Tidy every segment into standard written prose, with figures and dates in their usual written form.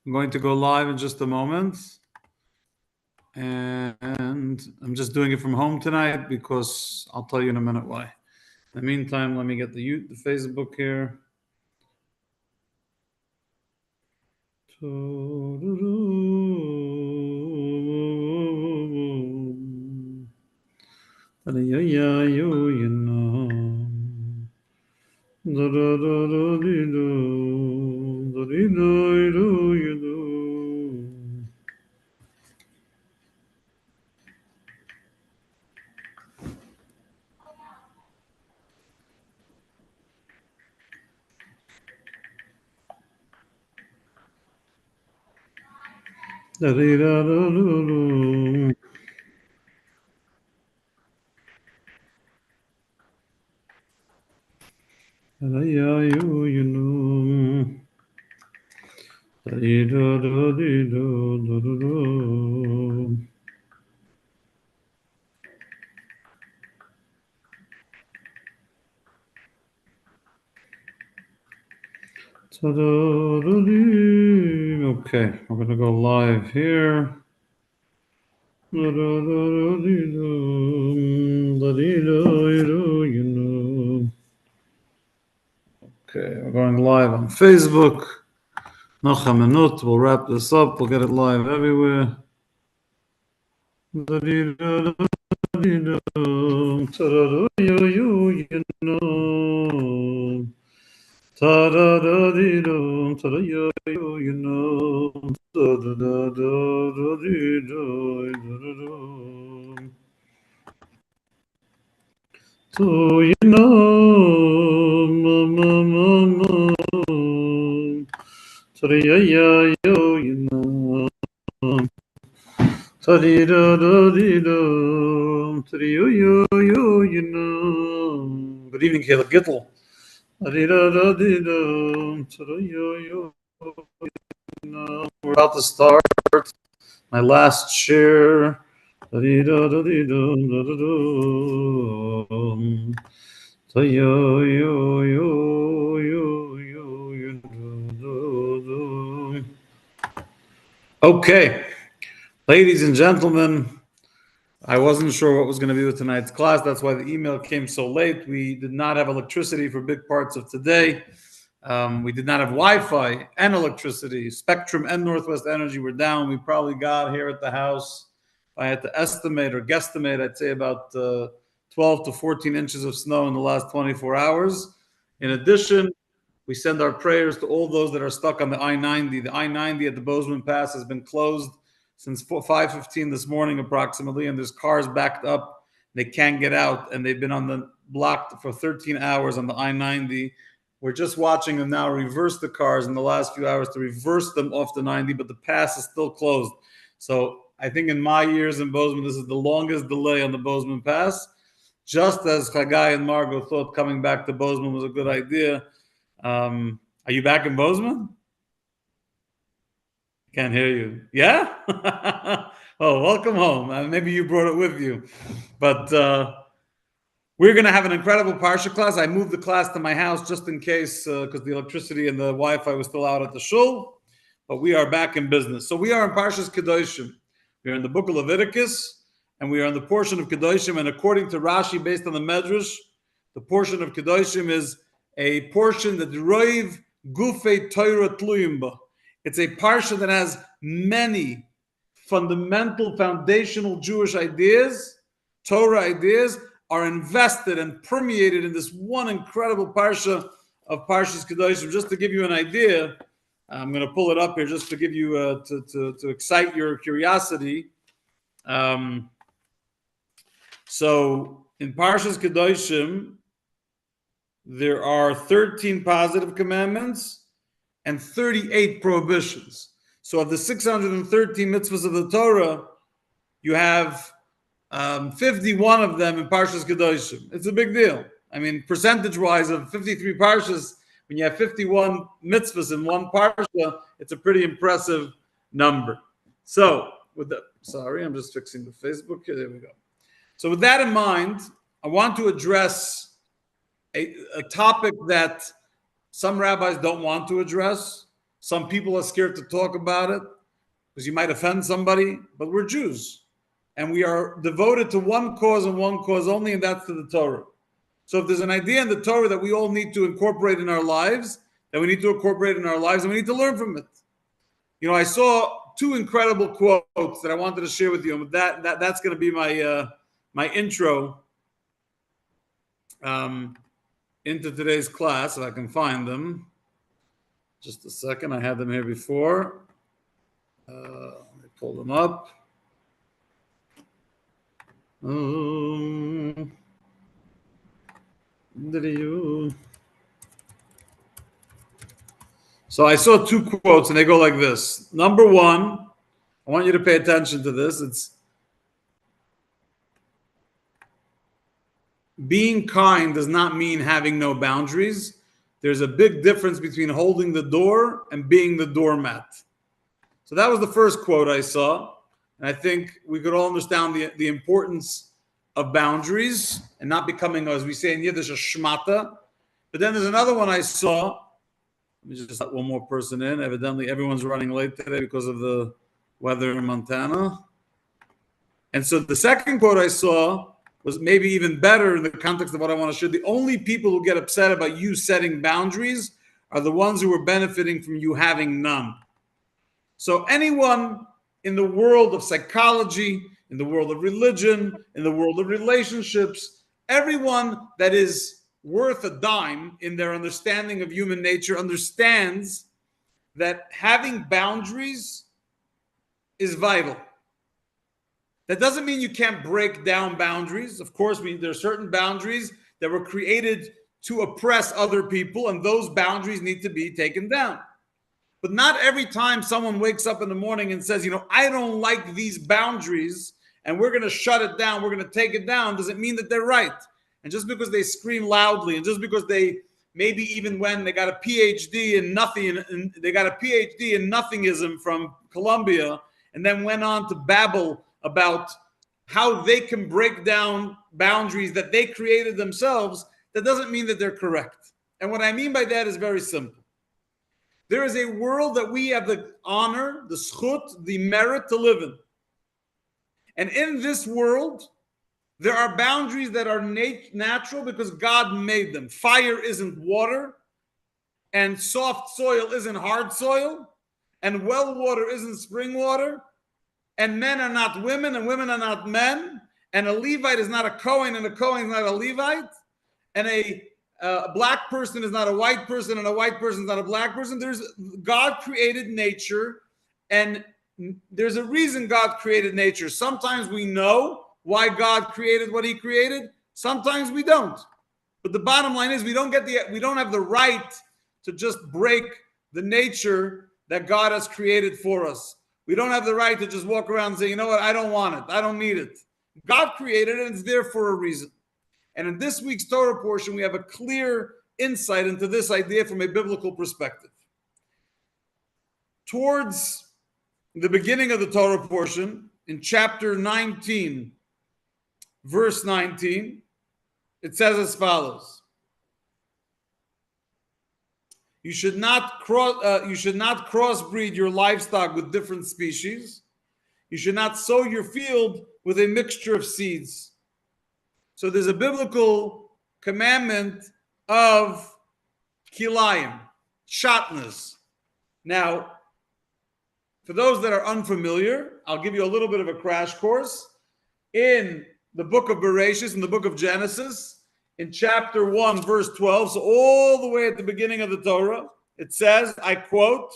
I'm going to go live in just a moment. And I'm just doing it from home tonight because I'll tell you in a minute why. In the meantime, let me get the Facebook here. Okay, we're gonna go live here. Okay, we're going live on Facebook. Noch a minute, we'll wrap this up. We'll get it live everywhere. Good evening, Caleb Gittel. We're about to start my last share. Okay, ladies and gentlemen, I wasn't sure what was going to be with tonight's class. That's why the email came so late. We did not have electricity for big parts of today. We did not have Wi-Fi and electricity. Spectrum and Northwest Energy were down. We probably got here at the house, if I had to estimate or guesstimate, I'd say about 12 to 14 inches of snow in the last 24 hours. In addition, we send our prayers to all those that are stuck on the I-90. The I-90 at the Bozeman Pass has been closed since 5:15 this morning approximately, and there's cars backed up. They can't get out, and they've been on the block for 13 hours on the I-90. We're just watching them now reverse the cars in the last few hours to reverse them off the 90, but the pass is still closed. So I think in my years in Bozeman, this is the longest delay on the Bozeman Pass. Just as Chagai and Margot thought coming back to Bozeman was a good idea. Are you back in Bozeman? Can't hear you. Yeah? Oh, welcome home. Maybe you brought it with you. But we're going to have an incredible Parsha class. I moved the class to my house just in case because the electricity and the Wi-Fi was still out at the shul. But we are back in business. So we are in Parshas Kedoshim. We are in the book of Leviticus, and we are in the portion of Kedoshim. And according to Rashi, based on the Medrash, the portion of Kedoshim is a portion that Roiv Gufei Torah Tluyimba. It's a parsha that has many fundamental, foundational Jewish ideas, Torah ideas, are invested and permeated in this one incredible parsha of Parshas Kedoshim. Just to give you an idea, I'm going to pull it up here just to give you to excite your curiosity. So in Parshas Kedoshim, there are 13 positive commandments and 38 prohibitions. So of the 613 mitzvahs of the Torah, you have 51 of them in Parshas Kedoshim. It's a big deal. I mean, percentage-wise, of 53 parshas, when you have 51 mitzvahs in one parsha, it's a pretty impressive number. So, I'm just fixing the Facebook here. There we go. So with that in mind, I want to address a topic that some rabbis don't want to address. Some people are scared to talk about it because you might offend somebody, but we're Jews. And we are devoted to one cause and one cause only, and that's to the Torah. So if there's an idea in the Torah that we all need to incorporate in our lives, then we need to incorporate in our lives, and we need to learn from it. You know, I saw two incredible quotes that I wanted to share with you, and that's going to be my intro into today's class, if I can find them. Just a second, I had them here before. Let me pull them up. So I saw two quotes, and they go like this. Number one, I want you to pay attention to this. It's being kind does not mean having no boundaries. There's a big difference between holding the door and being the doormat. So that was the first quote I saw. And I think we could all understand the importance of boundaries and not becoming, as we say in Yiddish, a shmata. But then there's another one I saw. Let me just let one more person in. Evidently, everyone's running late today because of the weather in Montana. And so the second quote I saw was maybe even better in the context of what I want to share. The only people who get upset about you setting boundaries are the ones who are benefiting from you having none. So anyone in the world of psychology, in the world of religion, in the world of relationships, everyone that is worth a dime in their understanding of human nature understands that having boundaries is vital. That doesn't mean you can't break down boundaries. Of course, there are certain boundaries that were created to oppress other people, and those boundaries need to be taken down. But not every time someone wakes up in the morning and says, I don't like these boundaries, and we're going to shut it down, we're going to take it down, does it mean that they're right? And just because they scream loudly, and just because they maybe even when they got a PhD in nothing, and they got a PhD in nothingism from Columbia, and then went on to babble about how they can break down boundaries that they created themselves, that doesn't mean that they're correct. And what I mean by that is very simple. There is a world that we have the honor, the schut, the merit to live in. And in this world, there are boundaries that are natural because God made them. Fire isn't water, and soft soil isn't hard soil, and well water isn't spring water, and men are not women, and women are not men, and a Levite is not a Kohen, and a Kohen is not a Levite, and a black person is not a white person, and a white person is not a black person. God created nature, and there's a reason God created nature. Sometimes we know why God created what he created. Sometimes we don't. But the bottom line is we don't have the right to just break the nature that God has created for us. We don't have the right to just walk around and say, you know what, I don't want it. I don't need it. God created it, and it's there for a reason. And in this week's Torah portion, we have a clear insight into this idea from a biblical perspective. Towards the beginning of the Torah portion, in chapter 19, verse 19, it says as follows: You should not crossbreed your livestock with different species. You should not sow your field with a mixture of seeds. So there's a biblical commandment of kilayim, shatnas. Now, for those that are unfamiliar, I'll give you a little bit of a crash course. In the book of Bereshis, in the book of Genesis, in chapter 1, verse 12, so all the way at the beginning of the Torah, it says, I quote,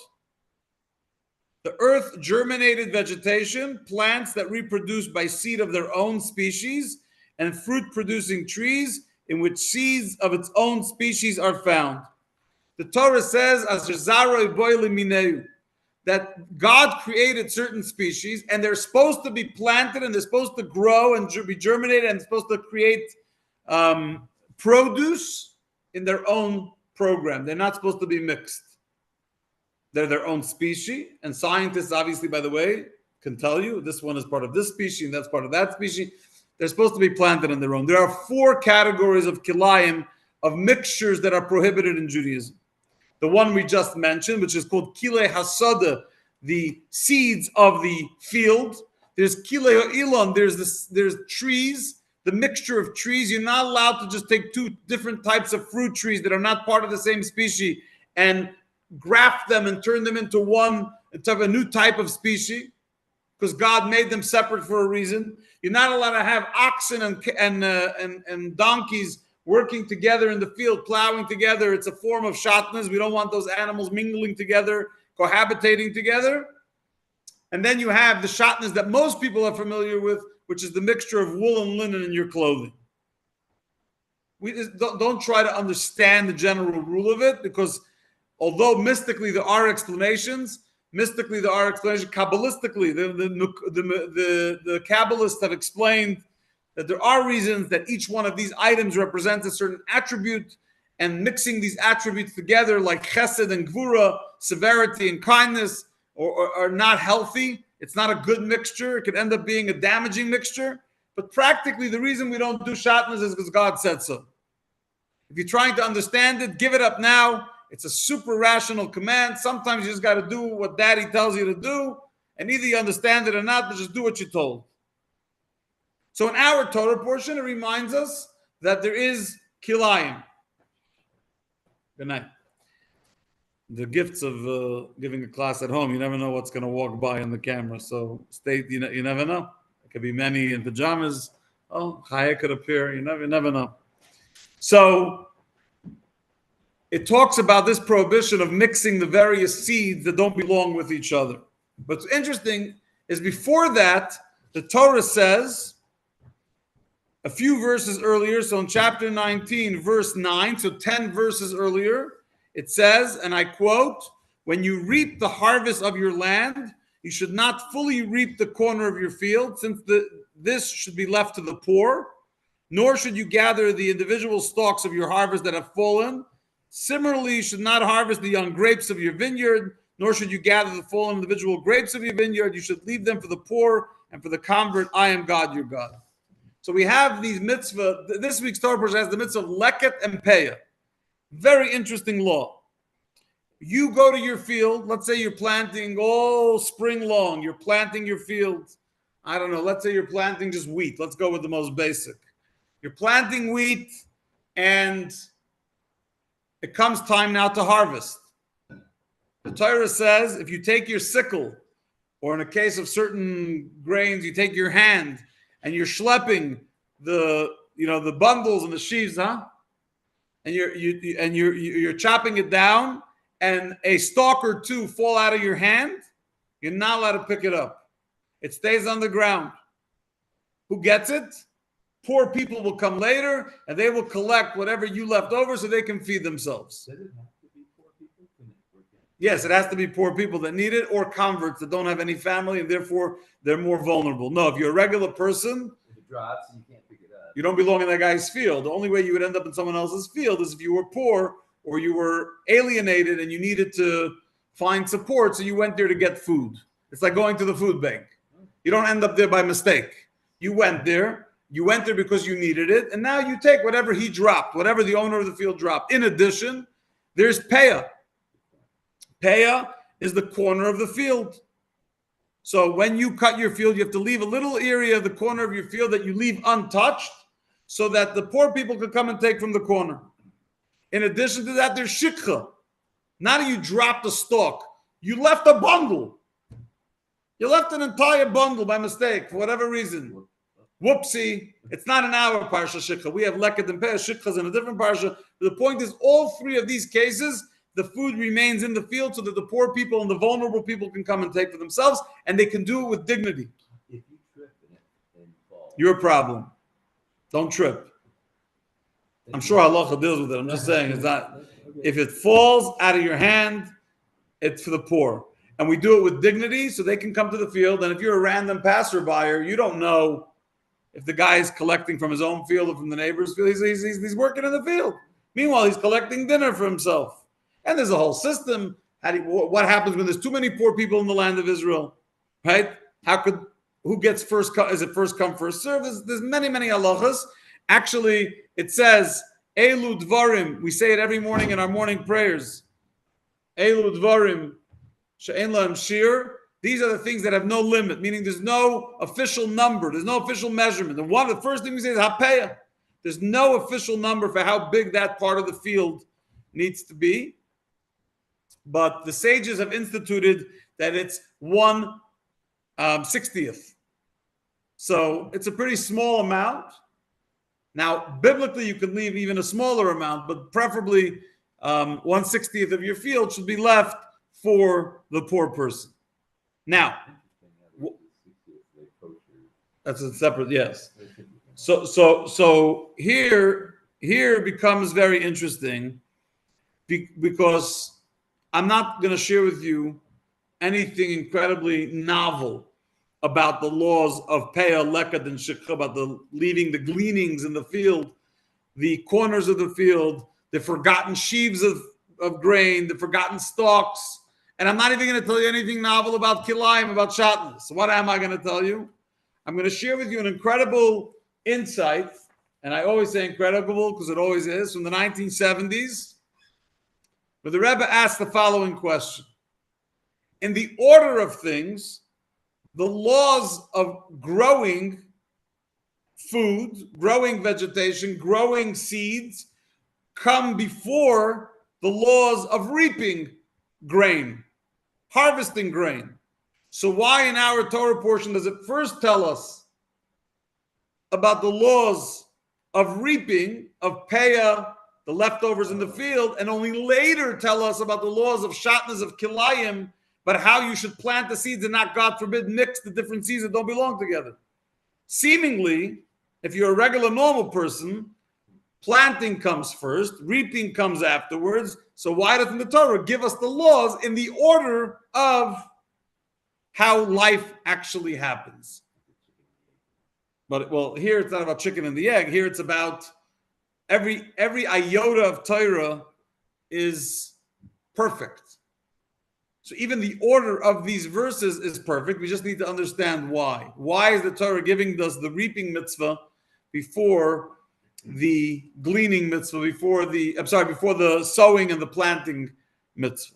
the earth germinated vegetation, plants that reproduce by seed of their own species, and fruit-producing trees in which seeds of its own species are found. The Torah says, that God created certain species, and they're supposed to be planted, and they're supposed to grow and be germinated, and supposed to create produce in their own program. They're not supposed to be mixed. They're their own species, and scientists, obviously, by the way, can tell you this one is part of this species, and that's part of that species. They're supposed to be planted on their own. There are 4 categories of kilayim, of mixtures that are prohibited in Judaism. the one we just mentioned, which is called Kilei Hasada, the seeds of the field. There's Kilei Ha'ilon, there's trees, the mixture of trees. You're not allowed to just take two different types of fruit trees that are not part of the same species and graft them and turn them into a new type of species, because God made them separate for a reason. You're not allowed to have oxen and donkeys working together in the field, plowing together. It's a form of shatnez. We don't want those animals mingling together, cohabitating together. And then you have the shatnez that most people are familiar with, which is the mixture of wool and linen in your clothing. We just don't try to understand the general rule of it, because although mystically there are explanations, Kabbalistically, the Kabbalists have explained that there are reasons that each one of these items represents a certain attribute, and mixing these attributes together, like chesed and gvura, severity and kindness, are not healthy. It's not a good mixture. It could end up being a damaging mixture. But practically, the reason we don't do shatnez is because God said so. If you're trying to understand it, give it up now. It's a super rational command. Sometimes you just got to do what daddy tells you to do, and either you understand it or not, but just do what you're told. So in our Torah portion, it reminds us that there is kilayim. Good night. The gifts of giving a class at home, you never know what's going to walk by on the camera. So you never know. It could be many in pajamas. Oh, Chaya could appear. You never know. So it talks about this prohibition of mixing the various seeds that don't belong with each other. What's interesting is before that, the Torah says a few verses earlier, so in chapter 19, verse 9, so 10 verses earlier, it says, and I quote, "When you reap the harvest of your land, you should not fully reap the corner of your field, since this should be left to the poor, nor should you gather the individual stalks of your harvest that have fallen. Similarly, you should not harvest the young grapes of your vineyard, nor should you gather the fallen individual grapes of your vineyard. You should leave them for the poor and for the convert. I am God, your God." So we have these mitzvah. This week's Torah portion has the mitzvah of leket and peah. Very interesting law. You go to your field. Let's say you're planting all spring long. You're planting your field. I don't know. Let's say you're planting just wheat. Let's go with the most basic. You're planting wheat, and it comes time now to harvest. The Torah says if you take your sickle, or in a case of certain grains, you take your hand and you're schlepping the bundles and the sheaves, and you're chopping it down, and a stalk or two fall out of your hand, you're not allowed to pick it up. It stays on the ground. Who gets it? Poor people will come later, and they will collect whatever you left over so they can feed themselves. Does it have to be poor people? Yes, it has to be poor people that need it, or converts that don't have any family, and therefore they're more vulnerable. No, if you're a regular person, If it drops, you can't pick it up. you don't belong in that guy's field. The only way you would end up in someone else's field is if you were poor or you were alienated and you needed to find support, so you went there to get food. It's like going to the food bank. You don't end up there by mistake. You went there. You went there because you needed it, and now you take whatever he dropped, whatever the owner of the field dropped. In addition, there's peah. Peah is the corner of the field. So when you cut your field, you have to leave a little area of the corner of your field that you leave untouched so that the poor people can come and take from the corner. In addition to that, there's shikha. Not that you dropped a stalk. You left a bundle. You left an entire bundle by mistake for whatever reason. Whoopsie. It's not in our parsha shikha. We have leket and peah. Shikha's in a different parsha. The point is, all three of these cases, the food remains in the field so that the poor people and the vulnerable people can come and take for themselves, and they can do it with dignity. If you trip in it and you fall, Your problem. Don't trip. I'm sure halacha deals with it. I'm just saying, it's not. If it falls out of your hand, it's for the poor. And we do it with dignity so they can come to the field. And if you're a random passerby, you don't know if the guy is collecting from his own field or from the neighbor's field. He's working in the field. Meanwhile, he's collecting dinner for himself. And there's a whole system. What happens when there's too many poor people in the land of Israel? Right? Who gets first? Is it first come, first serve? There's many halachas. Actually, it says, Elu Dvarim. We say it every morning in our morning prayers. Elu dvarim she'en lahem shir. These are the things that have no limit, meaning there's no official number, there's no official measurement. And one of the first things we say is hapeya. There's no official number for how big that part of the field needs to be. But the sages have instituted that it's 1/60th. So it's a pretty small amount. Now, biblically, you could leave even a smaller amount, but preferably 1/60th of your field should be left for the poor person. Now, that's a separate, yes. So here becomes very interesting because I'm not going to share with you anything incredibly novel about the laws of Peah, Lekad, and Shekha, about the leaving the gleanings in the field, the corners of the field, the forgotten sheaves of grain, the forgotten stalks. And I'm not even going to tell you anything novel about Kilayim, about Shatnez. So what am I going to tell you? I'm going to share with you an incredible insight, and I always say incredible because it always is, from the 1970s, where the Rebbe asked the following question. In the order of things, the laws of growing food, growing vegetation, growing seeds come before the laws of reaping grain, harvesting grain. So why in our Torah portion does it first tell us about the laws of reaping, of Peah, the leftovers in the field, and only later tell us about the laws of Shatnez, of Kilayim, but how you should plant the seeds and not, God forbid, mix the different seeds that don't belong together? Seemingly, if you're a regular normal person, planting comes first, reaping comes afterwards. So why doesn't the Torah give us the laws in the order of how life actually happens? But well, here it's not about chicken and the egg. Here it's about every iota of Torah is perfect. So even the order of these verses is perfect. We just need to understand why. Why is the Torah giving us the reaping mitzvah before the gleaning mitzvah, before the sowing and the planting mitzvah?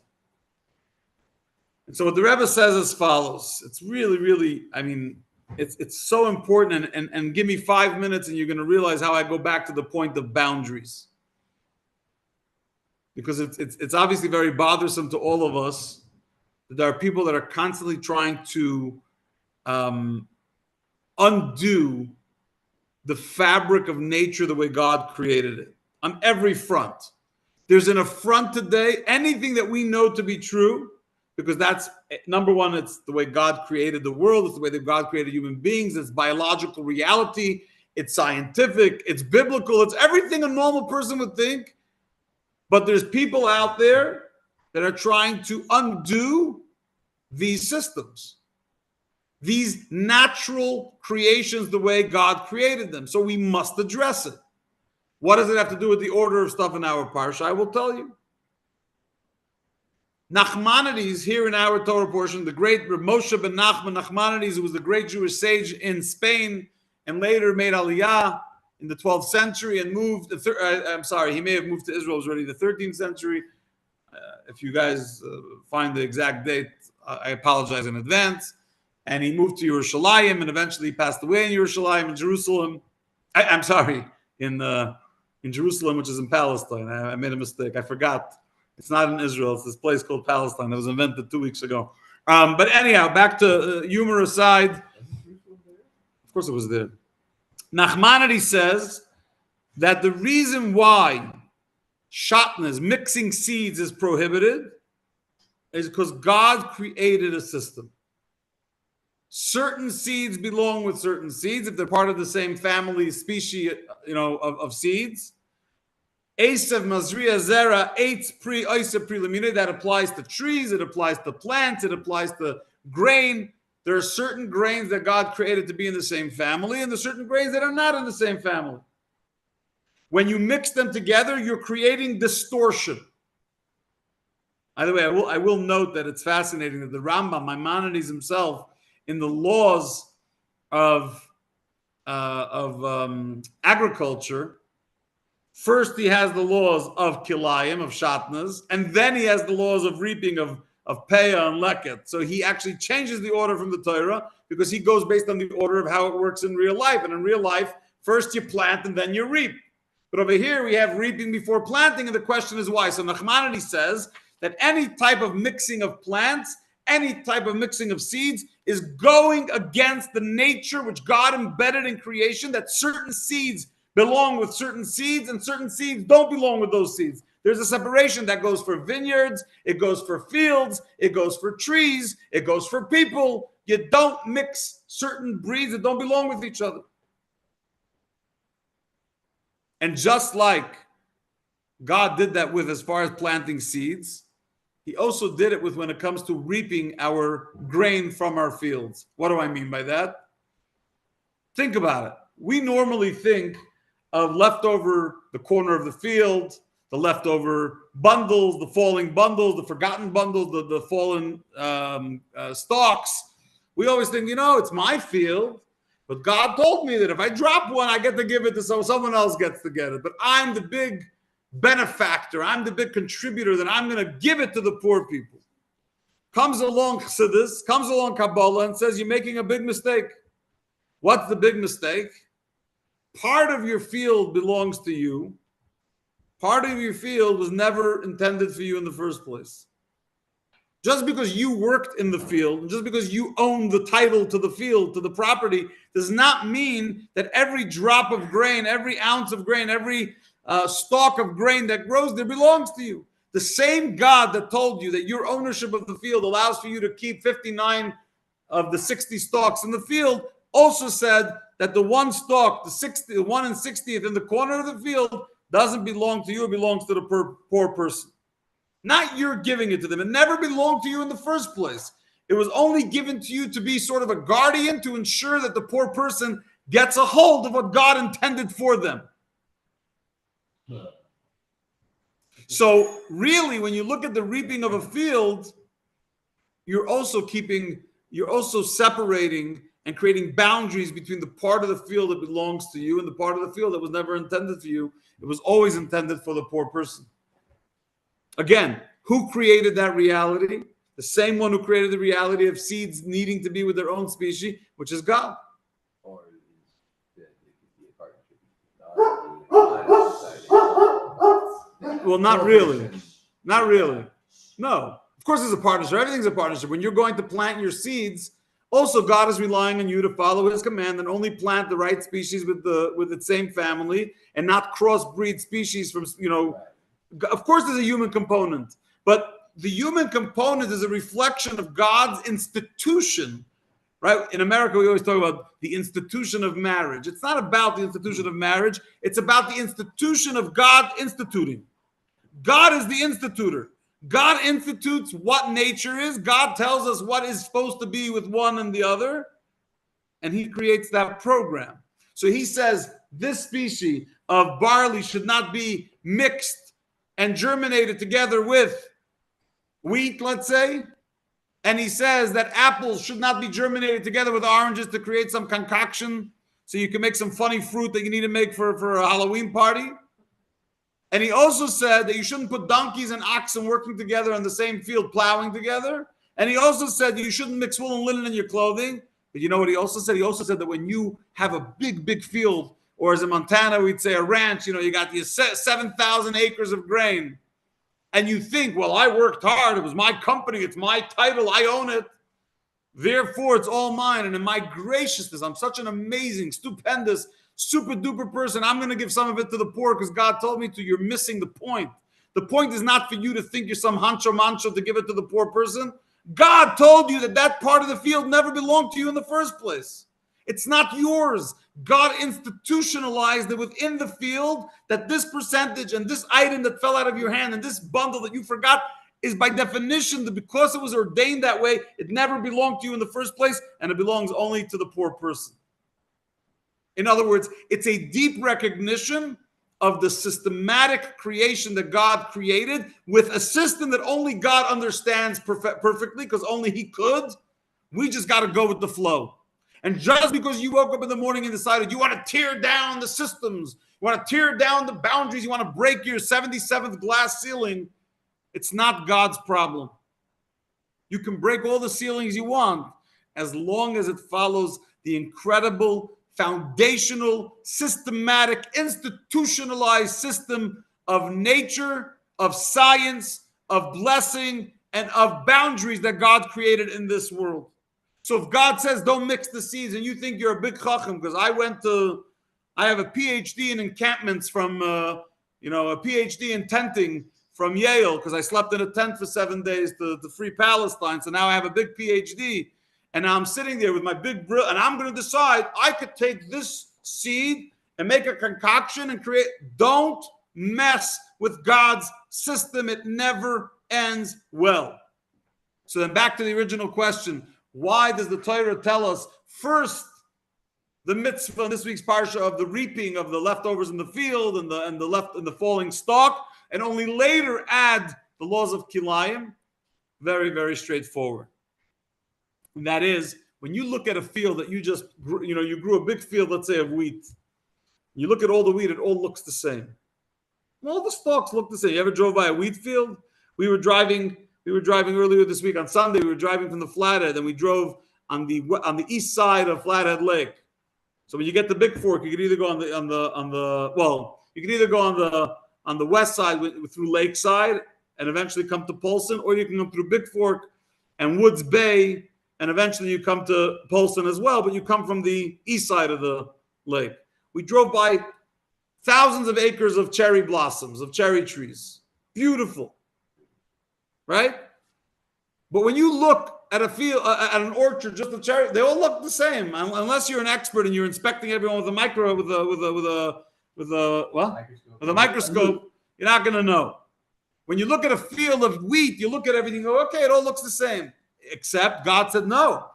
And so what the Rebbe says as follows. It's really, really, I mean, it's so important. And give me 5 minutes and you're going to realize how I go back to the point of boundaries. Because it's obviously very bothersome to all of us that there are people that are constantly trying to undo the fabric of nature the way God created it on every front. There's an affront today. Anything that we know to be true, because that's number one, it's the way God created the world, it's the way that God created human beings, it's biological reality, it's scientific, it's biblical, it's everything a normal person would think. But there's people out there that are trying to undo these systems, these natural creations the way God created them. So we must address it. What does it have to do with the order of stuff in our parsha? I will tell you. Nachmanides, here in our Torah portion, the great Moshe ben Nachmanides, who was the great Jewish sage in Spain and later made Aliyah in the 12th century and moved, he may have moved to Israel, it was already the 13th century. If you guys find the exact date, I apologize in advance. And he moved to Yerushalayim and eventually passed away in Yerushalayim, in Jerusalem. In Jerusalem, which is in Palestine. I made a mistake. I forgot. It's not in Israel. It's this place called Palestine that was invented 2 weeks ago. But anyhow, back to humor aside. Of course it was there. Nachmanides says that the reason why shatnez, mixing seeds, is prohibited is because God created a system. Certain seeds belong with certain seeds if they're part of the same family, species, of seeds. Esav Mazriya Zera, Eitz Pri, Eisa Pri Lamina, that applies to trees, it applies to plants, it applies to grain. There are certain grains that God created to be in the same family, and there's certain grains that are not in the same family. When you mix them together, you're creating distortion. By the way, I will note that it's fascinating that the Rambam, Maimonides himself, in the laws of agriculture, First, he has the laws of kilayim, of shatnas, and then he has the laws of reaping, of peah and leket. So he actually changes the order from the Torah because he goes based on the order of how it works in real life. And in real life, first you plant and then you reap. But over here, we have reaping before planting, and the question is why. So Nachmanides says that any type of mixing of plants, any type of mixing of seeds is going against the nature which God embedded in creation, that certain seeds belong with certain seeds and certain seeds don't belong with those seeds. There's a separation that goes for vineyards, it goes for fields, it goes for trees, it goes for people. You don't mix certain breeds that don't belong with each other. And just like God did that with as far as planting seeds, he also did it with when it comes to reaping our grain from our fields. What do I mean by that? Think about it. We normally think of leftover, the corner of the field, the leftover bundles, the falling bundles, the forgotten bundles, the fallen stalks. We always think, it's my field, but God told me that if I drop one, I get to give it to someone else gets to get it. But I'm the big benefactor. I'm the big contributor that I'm going to give it to the poor people. Comes along Chassidus, comes along Kabbalah and says, you're making a big mistake. What's the big mistake? Part of your field belongs to you. Part of your field was never intended for you in the first place. Just because you worked in the field, and just because you own the title to the field, to the property, does not mean that every drop of grain, every ounce of grain, every stalk of grain that grows there belongs to you. The same God that told you that your ownership of the field allows for you to keep 59 of the 60 stalks in the field also said that the one stalk, the 1 and 60th in the corner of the field doesn't belong to you, it belongs to the poor person. Not you're giving it to them. It never belonged to you in the first place. It was only given to you to be sort of a guardian to ensure that the poor person gets a hold of what God intended for them. So really, when you look at the reaping of a field, you're also separating and creating boundaries between the part of the field that belongs to you and the part of the field that was never intended for you. It was always intended for the poor person. Again, who created that reality? The same one who created the reality of seeds needing to be with their own species, which is God. Or it could be a partnership. Well, not really. Not really. No. Of course, it's a partnership. Everything's a partnership. When you're going to plant your seeds, also God is relying on you to follow his command and only plant the right species with its same family and not crossbreed species from, Of course, there's a human component, but the human component is a reflection of God's institution, right? In America, we always talk about the institution of marriage. It's not about the institution of marriage. It's about the institution of God instituting. God is the institutor. God institutes what nature is. God tells us what is supposed to be with one and the other, and he creates that program. So he says this species of barley should not be mixed and germinated together with wheat, let's say. And he says that apples should not be germinated together with oranges to create some concoction so you can make some funny fruit that you need to make for a Halloween party. And he also said that you shouldn't put donkeys and oxen working together on the same field, plowing together. And he also said you shouldn't mix wool and linen in your clothing. But you know what he also said? He also said that when you have a big, big field, or as in Montana, we'd say a ranch, you got these 7,000 acres of grain. And you think, well, I worked hard. It was my company. It's my title. I own it. Therefore, it's all mine. And in my graciousness, I'm such an amazing, stupendous, super duper person. I'm going to give some of it to the poor because God told me to. You're missing the point. The point is not for you to think you're some hancho mancho to give it to the poor person. God told you that part of the field never belonged to you in the first place. It's not yours. God institutionalized it within the field that this percentage and this item that fell out of your hand and this bundle that you forgot is by definition that because it was ordained that way, it never belonged to you in the first place and it belongs only to the poor person. In other words, it's a deep recognition of the systematic creation that God created with a system that only God understands perfectly because only he could. We just got to go with the flow. And just because you woke up in the morning and decided you want to tear down the systems, you want to tear down the boundaries, you want to break your 77th glass ceiling, it's not God's problem. You can break all the ceilings you want as long as it follows the incredible, foundational, systematic, institutionalized system of nature, of science, of blessing, and of boundaries that God created in this world. So if God says don't mix the seeds and you think you're a big chacham, because I have a PhD in encampments from, a PhD in tenting from Yale, because I slept in a tent for 7 days to free Palestine. So now I have a big PhD. And now I'm sitting there with my big brill, and I'm going to decide I could take this seed and make a concoction and create. Don't mess with God's system. It never ends well. So then back to the original question. Why does the Torah tell us first the mitzvah in this week's parsha of the reaping of the leftovers in the field and the falling stalk, and only later add the laws of Kilayim? Very, very straightforward. And that is, when you look at a field that you grew a big field, let's say, of wheat. You look at all the wheat, it all looks the same. All the stalks look the same. You ever drove by a wheat field? We were driving earlier this week on Sunday. We were driving from the Flathead, and we drove on the east side of Flathead Lake. So when you get the Big Fork, you could either go on the west side through Lakeside and eventually come to Polson, or you can come through Big Fork and Woods Bay, and eventually you come to Polson as well, but you come from the east side of the lake. We drove by thousands of acres of cherry blossoms, of cherry trees. Beautiful. Right? But when you look at a field, at an orchard, just a cherry, they all look the same, unless you're an expert and you're inspecting everyone with a microscope. You're not going to know. When you look at a field of wheat, you look at everything and go, okay, it all looks the same. Except God said no.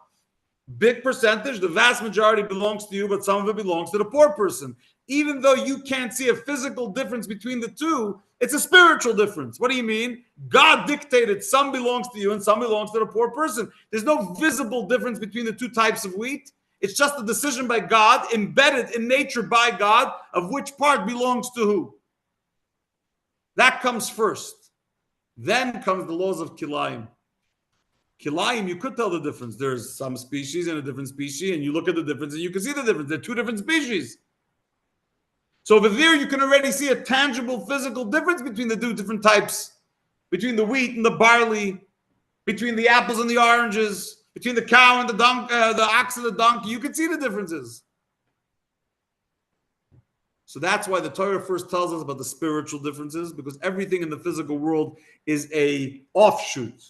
Big percentage, the vast majority belongs to you, but some of it belongs to the poor person. Even though you can't see a physical difference between the two, it's a spiritual difference. What do you mean? God dictated some belongs to you and some belongs to the poor person. There's no visible difference between the two types of wheat. It's just a decision by God, embedded in nature by God, of which part belongs to who. That comes first. Then comes the laws of Kilayim. Kilayim, you could tell the difference. There's some species and a different species, and you look at the difference and you can see the difference. They're two different species. So over there, you can already see a tangible physical difference between the two different types, between the wheat and the barley, between the apples and the oranges, between the cow and the ox and the donkey. You can see the differences. So that's why the Torah first tells us about the spiritual differences, because everything in the physical world is a offshoot.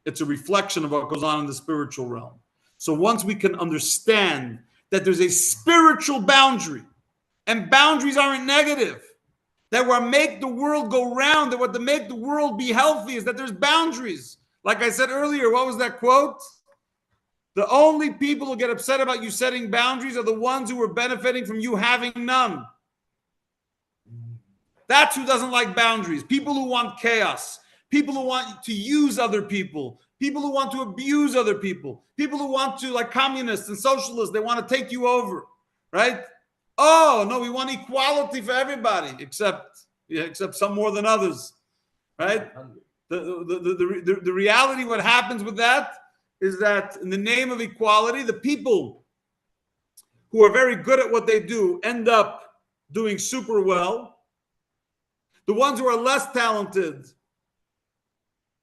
It's a reflection of what goes on in the spiritual realm. So once we can understand that there's a spiritual boundary, and boundaries aren't negative, that what make the world go round, that what to make the world be healthy is that there's boundaries. Like I said earlier, what was that quote? The only people who get upset about you setting boundaries are the ones who are benefiting from you having none. That's who doesn't like boundaries. People who want chaos. People who want to use other people. People who want to abuse other people. People who want to, like communists and socialists, they want to take you over, right? Oh, no, we want equality for everybody, except some more than others, right? The reality, what happens with that is that in the name of equality, the people who are very good at what they do end up doing super well. The ones who are less talented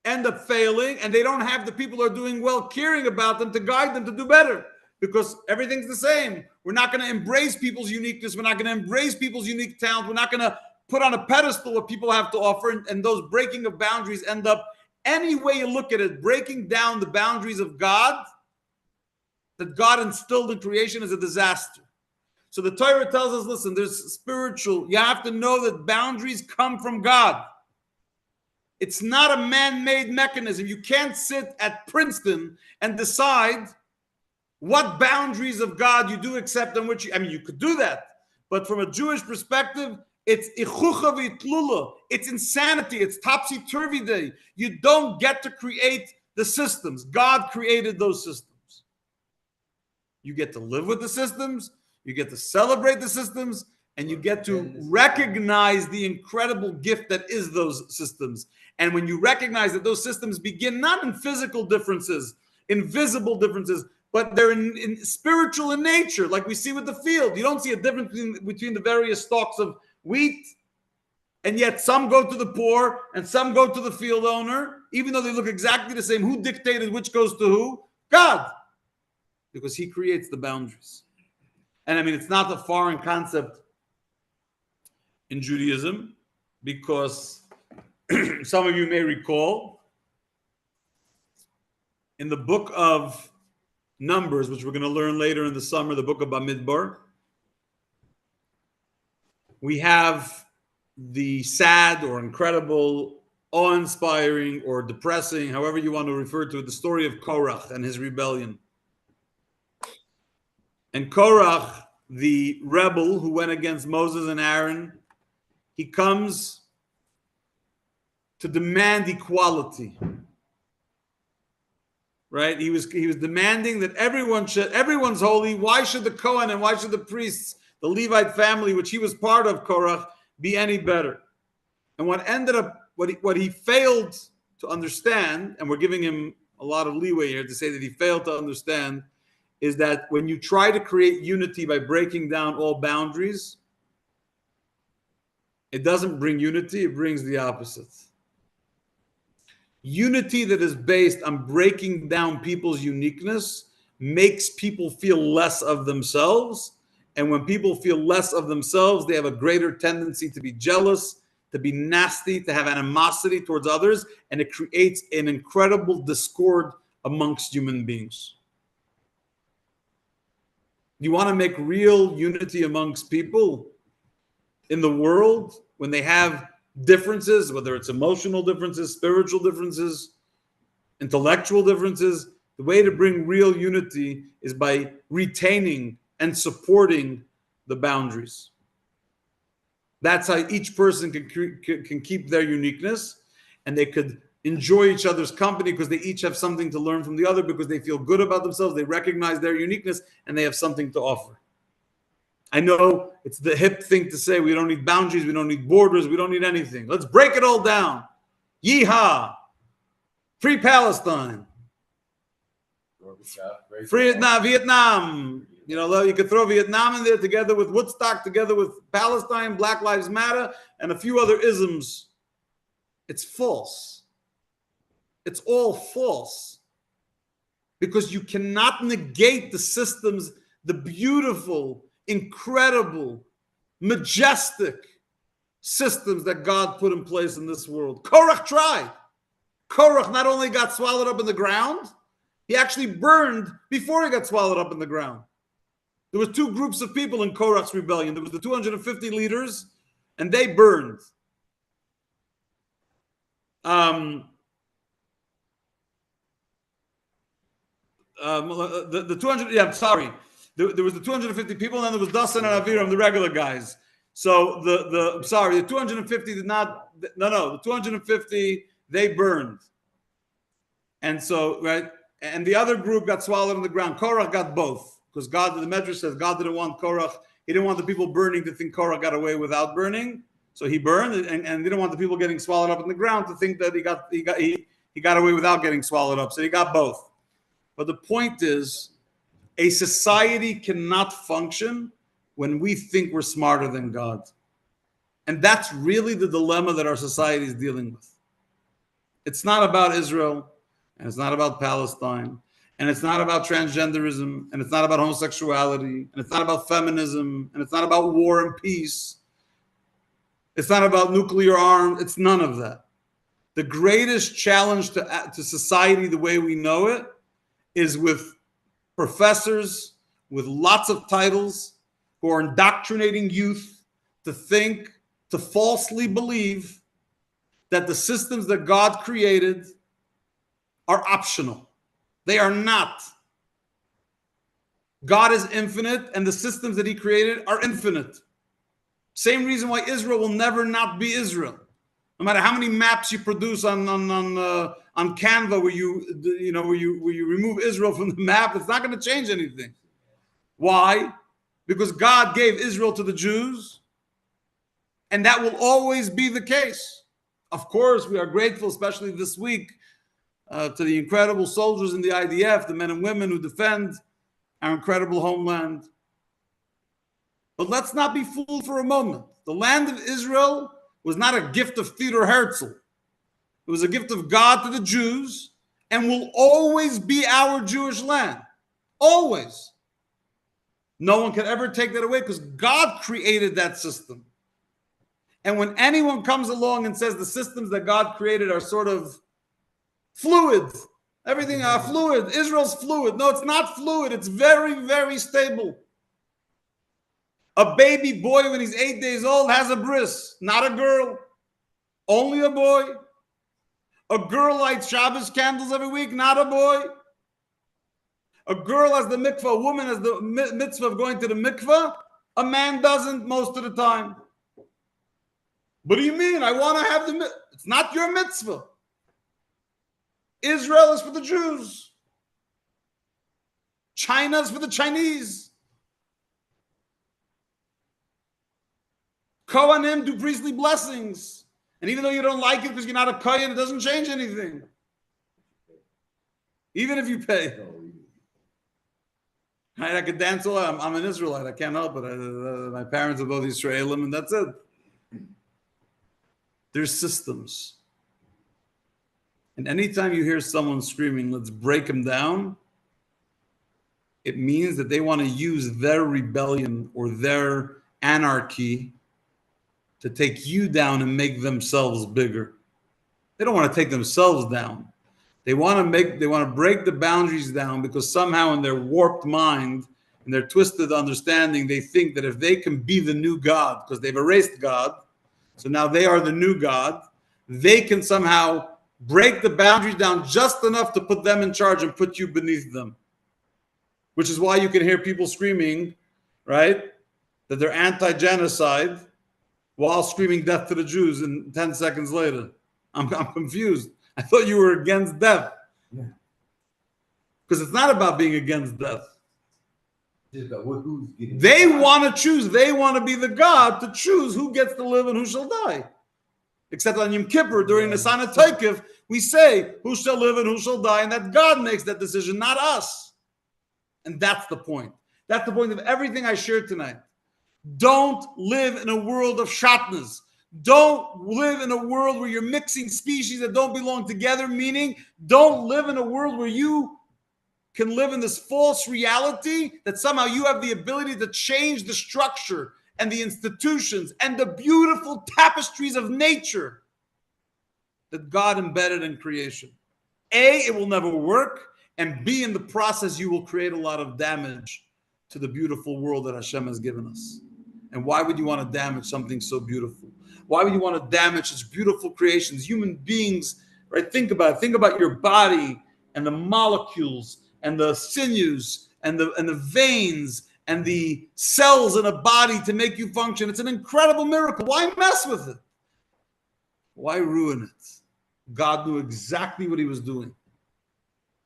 end up failing, and they don't have the people who are doing well caring about them to guide them to do better, because everything's the same. We're not going to embrace people's uniqueness. We're not going to embrace people's unique talent. We're not going to put on a pedestal what people have to offer, and those breaking of boundaries end up, any way you look at it, breaking down the boundaries of God that God instilled in creation is a disaster. So the Torah tells us, listen, there's spiritual. You have to know that boundaries come from God. It's not a man-made mechanism. You can't sit at Princeton and decide what boundaries of God you do accept and which you could do that. But from a Jewish perspective, it's ichucha v'tlula. It's insanity. It's topsy-turvy day. You don't get to create the systems. God created those systems. You get to live with the systems, you get to celebrate the systems, and you get to recognize the incredible gift that is those systems. And when you recognize that those systems begin not in physical differences, invisible differences, but they're in spiritual in nature, like we see with the field. You don't see a difference between the various stalks of wheat, and yet some go to the poor and some go to the field owner, even though they look exactly the same. Who dictated which goes to who? God, because he creates the boundaries. And I mean, it's not a foreign concept in Judaism, because some of you may recall in the book of Numbers, which we're going to learn later in the summer, the book of Bamidbar, we have the sad or incredible, awe-inspiring or depressing, however you want to refer to it, the story of Korach and his rebellion. And Korach, the rebel who went against Moses and Aaron, he comes to demand equality. Right? He was demanding that everyone's holy. Why should the Kohen and why should the priests, the Levite family, which he was part of, Korach, be any better? And what ended up, what he failed to understand, and we're giving him a lot of leeway here to say that he failed to understand, is that when you try to create unity by breaking down all boundaries, it doesn't bring unity, it brings the opposite. Unity that is based on breaking down people's uniqueness makes people feel less of themselves. And when people feel less of themselves, they have a greater tendency to be jealous, to be nasty, to have animosity towards others. And it creates an incredible discord amongst human beings. You want to make real unity amongst people in the world when they have differences, whether it's emotional differences, spiritual differences, intellectual differences. The way to bring real unity is by retaining and supporting the boundaries. That's how each person can keep their uniqueness, and they could enjoy each other's company because they each have something to learn from the other, because they feel good about themselves, they recognize their uniqueness, and they have something to offer. I know it's the hip thing to say we don't need boundaries, we don't need borders, we don't need anything. Let's break it all down. Yeehaw! Free Palestine. Free Vietnam. You know, you could throw Vietnam in there together with Woodstock, together with Palestine, Black Lives Matter, and a few other isms. It's false. It's all false. Because you cannot negate the systems, the beautiful, incredible, majestic systems that God put in place in this world. Korach tried. Korach not only got swallowed up in the ground, he actually burned before he got swallowed up in the ground. There was two groups of people in Korach's rebellion. There was the 250 leaders, and they burned. The 200, yeah, I'm sorry. There was the 250 people, and then there was Dasan and Aviram, the regular guys. So the 250 did not, the 250, they burned. And so, right, and the other group got swallowed in the ground. Korach got both, because God, the Medrash says, God didn't want Korach, he didn't want the people burning to think Korach got away without burning. So he burned, and didn't want the people getting swallowed up in the ground to think that he got away without getting swallowed up. So he got both. But the point is, a society cannot function when we think we're smarter than God. And that's really the dilemma that our society is dealing with. It's not about Israel, and it's not about Palestine, and it's not about transgenderism, and it's not about homosexuality, and it's not about feminism, and it's not about war and peace. It's not about nuclear arms. It's none of that. The greatest challenge to society the way we know it is with professors with lots of titles who are indoctrinating youth to think, to falsely believe that the systems that God created are optional. They are not. God is infinite, and the systems that he created are infinite. Same reason why Israel will never not be Israel. No matter how many maps you produce on Canva, where you remove Israel from the map, it's not going to change anything. Why? Because God gave Israel to the Jews, and that will always be the case. Of course, we are grateful, especially this week, to the incredible soldiers in the IDF, the men and women who defend our incredible homeland. But let's not be fooled for a moment. The land of Israel was not a gift of Theodor Herzl. It was a gift of God to the Jews and will always be our Jewish land. Always. No one can ever take that away because God created that system. And when anyone comes along and says the systems that God created are sort of fluid, everything are fluid, Israel's fluid. No, it's not fluid. It's very, very stable. A baby boy when he's 8 days old has a bris, not a girl, only a boy. A girl lights Shabbos candles every week, not a boy. A girl has the mikvah, a woman has the mitzvah of going to the mikvah. A man doesn't most of the time. What do you mean? I want to have the mitzvah. It's not your mitzvah. Israel is for the Jews. China is for the Chinese. Kohanim do priestly blessings. And even though you don't like it because you're not a Kohen, it doesn't change anything. Even if you pay. I could dance all. I'm an Israelite. I can't help it. My parents are both Israelim, and that's it. There's systems. And anytime you hear someone screaming, let's break them down, it means that they want to use their rebellion or their anarchy to take you down and make themselves bigger. They don't want to take themselves down. They want to break the boundaries down because somehow in their warped mind, in their twisted understanding, they think that if they can be the new God, because they've erased God, so now they are the new God, they can somehow break the boundaries down just enough to put them in charge and put you beneath them. Which is why you can hear people screaming, right, that they're anti-genocide while screaming death to the Jews and 10 seconds later. I'm confused. I thought you were against death. Because it's not about being against death. They want to choose. They want to be the God to choose who gets to live and who shall die. Except on Yom Kippur, during the Sana Tokef, we say who shall live and who shall die, and that God makes that decision, not us. And that's the point. That's the point of everything I shared tonight. Don't live in a world of shatnas. Don't live in a world where you're mixing species that don't belong together, meaning don't live in a world where you can live in this false reality that somehow you have the ability to change the structure and the institutions and the beautiful tapestries of nature that God embedded in creation. A, it will never work, and B, in the process, you will create a lot of damage to the beautiful world that Hashem has given us. And why would you want to damage something so beautiful? Why would you want to damage such beautiful creations, human beings, right? Think about it. Think about your body and the molecules and the sinews and the veins and the cells in a body to make you function. It's an incredible miracle. Why mess with it? Why ruin it? God knew exactly what he was doing.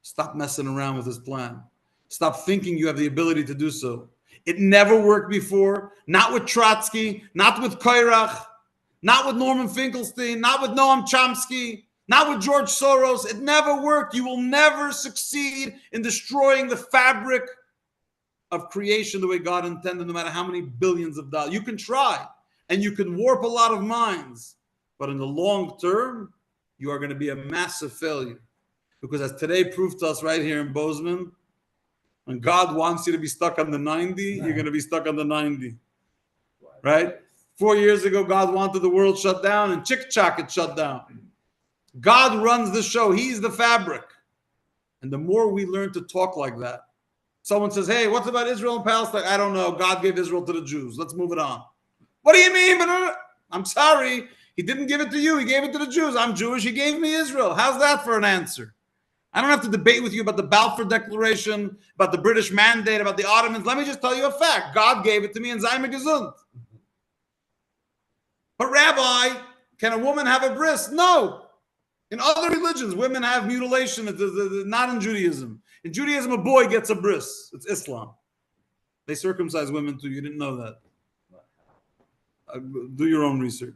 Stop messing around with his plan. Stop thinking you have the ability to do so. It never worked before. Not with Trotsky, not with Koirach, not with Norman Finkelstein, not with Noam Chomsky, not with George Soros. It never worked. You will never succeed in destroying the fabric of creation the way God intended, no matter how many billions of dollars. You can try, and you can warp a lot of minds, but in the long term, you are going to be a massive failure. Because as today proved to us right here in Bozeman, when God wants you to be stuck on the 90, you're going to be stuck on the 90. Right? 4 years ago, God wanted the world shut down, and chick-chock, it shut down. God runs the show. He's the fabric. And the more we learn to talk like that, someone says, hey, what's about Israel and Palestine? I don't know. God gave Israel to the Jews. Let's move it on. What do you mean? I'm sorry. He didn't give it to you. He gave it to the Jews. I'm Jewish. He gave me Israel. How's that for an answer? I don't have to debate with you about the Balfour Declaration, about the British Mandate, about the Ottomans. Let me just tell you a fact. God gave it to me, and sei mir gesund. But Rabbi, can a woman have a bris? No. In other religions, women have mutilation. Not in Judaism. In Judaism, a boy gets a bris. It's Islam. They circumcise women too. You didn't know that. Do your own research.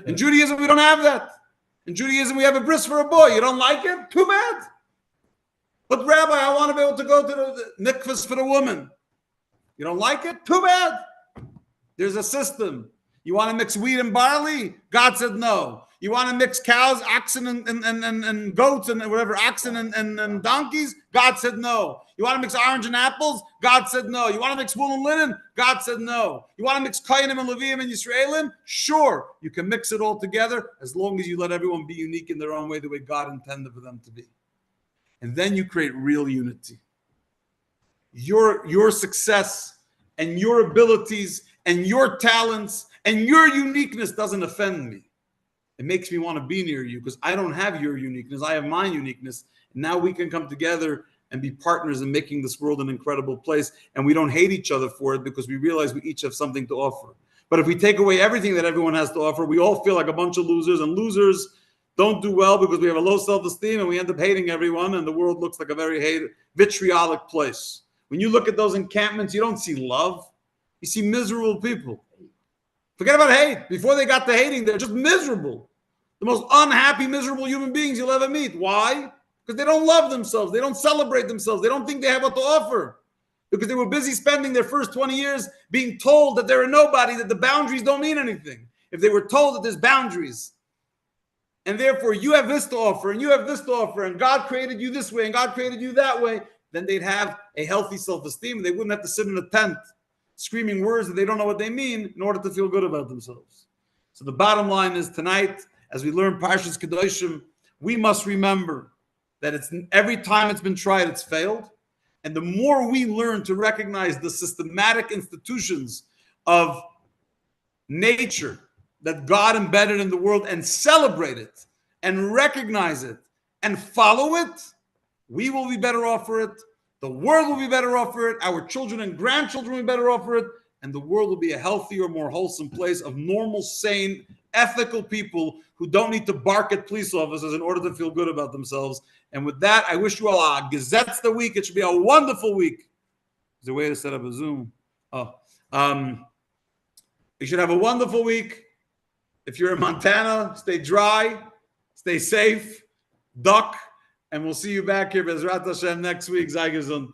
In Judaism, we don't have that. In Judaism, we have a bris for a boy. You don't like it? Too bad. But Rabbi, I want to be able to go to the mikvahs for the woman. You don't like it? Too bad. There's a system. You want to mix wheat and barley? God said no. You want to mix cows, oxen, and goats, and whatever, oxen and donkeys? God said no. You want to mix orange and apples? God said no. You want to mix wool and linen? God said no. You want to mix Kohanim and Leviim and Yisraelim? Sure. You can mix it all together as long as you let everyone be unique in their own way, the way God intended for them to be. And then you create real unity. Your success and your abilities and your talents and your uniqueness doesn't offend me. It makes me want to be near you because I don't have your uniqueness. I have my uniqueness. And now we can come together and be partners in making this world an incredible place. And we don't hate each other for it because we realize we each have something to offer. But if we take away everything that everyone has to offer, we all feel like a bunch of losers. And losers don't do well because we have a low self-esteem and we end up hating everyone. And the world looks like a very vitriolic place. When you look at those encampments, you don't see love. You see miserable people. Forget about hate. Before they got to hating, they're just miserable. The most unhappy, miserable human beings you'll ever meet. Why? Because they don't love themselves. They don't celebrate themselves. They don't think they have what to offer. Because they were busy spending their first 20 years being told that they're a nobody, that the boundaries don't mean anything. If they were told that there's boundaries, and therefore you have this to offer, and you have this to offer, and God created you this way, and God created you that way, then they'd have a healthy self-esteem, and they wouldn't have to sit in a tent screaming words that they don't know what they mean in order to feel good about themselves. So the bottom line is tonight, as we learn Parshas Kedoshim, we must remember that it's every time it's been tried, it's failed. And the more we learn to recognize the systematic institutions of nature that God embedded in the world and celebrate it and recognize it and follow it, we will be better off for it. The world will be better off for it. Our children and grandchildren will be better off for it. And the world will be a healthier, more wholesome place of normal, sane, ethical people who don't need to bark at police officers in order to feel good about themselves. And with that, I wish you all a Gesetz the week. It should be a wonderful week. There's a way to set up a Zoom. You should have a wonderful week. If you're in Montana, stay dry, stay safe, duck, and we'll see you back here, Bezrat Hashem, next week. Sei gesund.